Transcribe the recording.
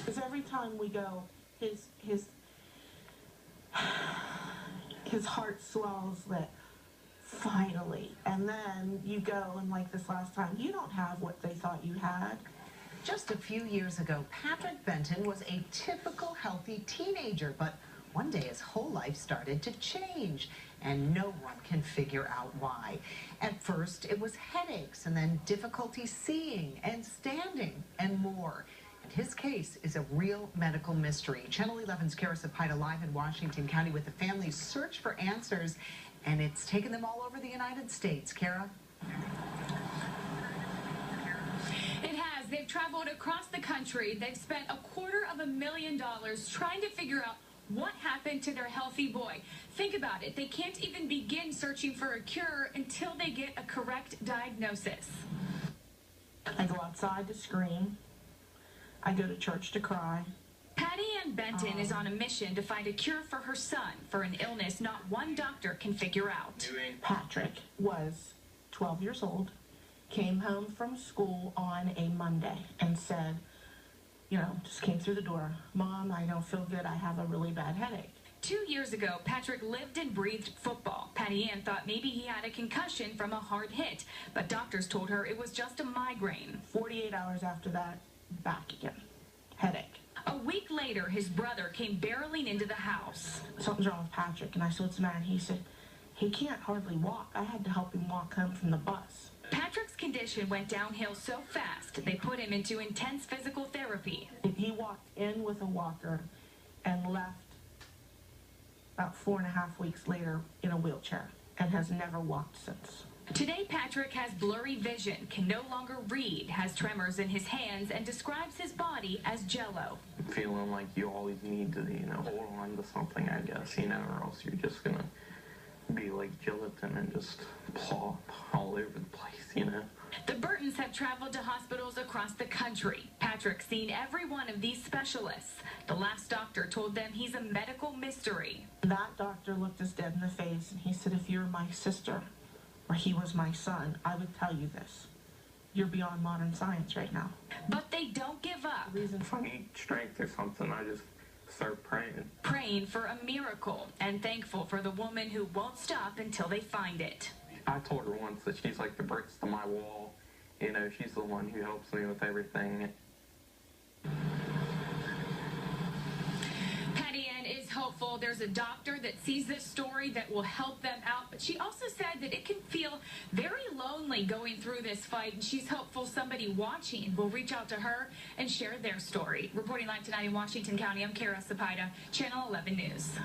Because every time we go, his heart swells that finally, and then you go and like this last time, you don't have what they thought you had. Just a few years ago, Patrick Berton was a typical healthy teenager, but one day his whole life started to change, and no one can figure out why. At first, it was headaches, and then difficulty seeing and standing, and more. And his case is a real medical mystery. Channel 11's Kara Sapida live in Washington County with the family's search for answers, and it's taken them all over the United States. Kara? They've traveled across the country. They've spent $250,000 trying to figure out what happened to their healthy boy. Think about it. They can't even begin searching for a cure until they get a correct diagnosis. I go outside to scream. I go to church to cry. Pattiann Berton is on a mission to find a cure for her son for an illness not one doctor can figure out. Patrick was 12 years old. Came home from school on a Monday and said, just came through the door, "Mom, I don't feel good. I have a really bad headache." 2 years ago, Patrick lived and breathed football. Pattiann thought maybe he had a concussion from a hard hit, but doctors told her it was just a migraine. 48 hours after that, back again. Headache. A week later, his brother came barreling into the house. "Something's wrong with Patrick." And I said, "What's the matter?" And he said, "He can't hardly walk. I had to help him walk home from the bus." Patrick's condition went downhill so fast, they put him into intense physical therapy. He walked in with a walker and left about 4.5 weeks later in a wheelchair and has never walked since. Today, Patrick has blurry vision, can no longer read, has tremors in his hands, and describes his body as jello. Feeling like you always need to, hold on to something, I guess, or else you're just going to be like gelatin and just plop all over the place, The Bertons have traveled to hospitals across the country. Patrick's seen every one of these specialists. The last doctor told them he's a medical mystery. That doctor looked us dead in the face and he said, "If you're my sister or he was my son, I would tell you this. You're beyond modern science right now." But they don't give up. If I need strength or something, I just start praying. Praying for a miracle and thankful for the woman who won't stop until they find it. I told her once that she's like the bricks to my wall. She's the one who helps me with everything. Pattiann is hopeful there's a doctor that sees this story that will help them out, but she also said that it can feel very lonely going through this fight, and she's hopeful somebody watching will reach out to her and share their story. Reporting live tonight in Washington County, I'm Kara Sapida, Channel 11 News.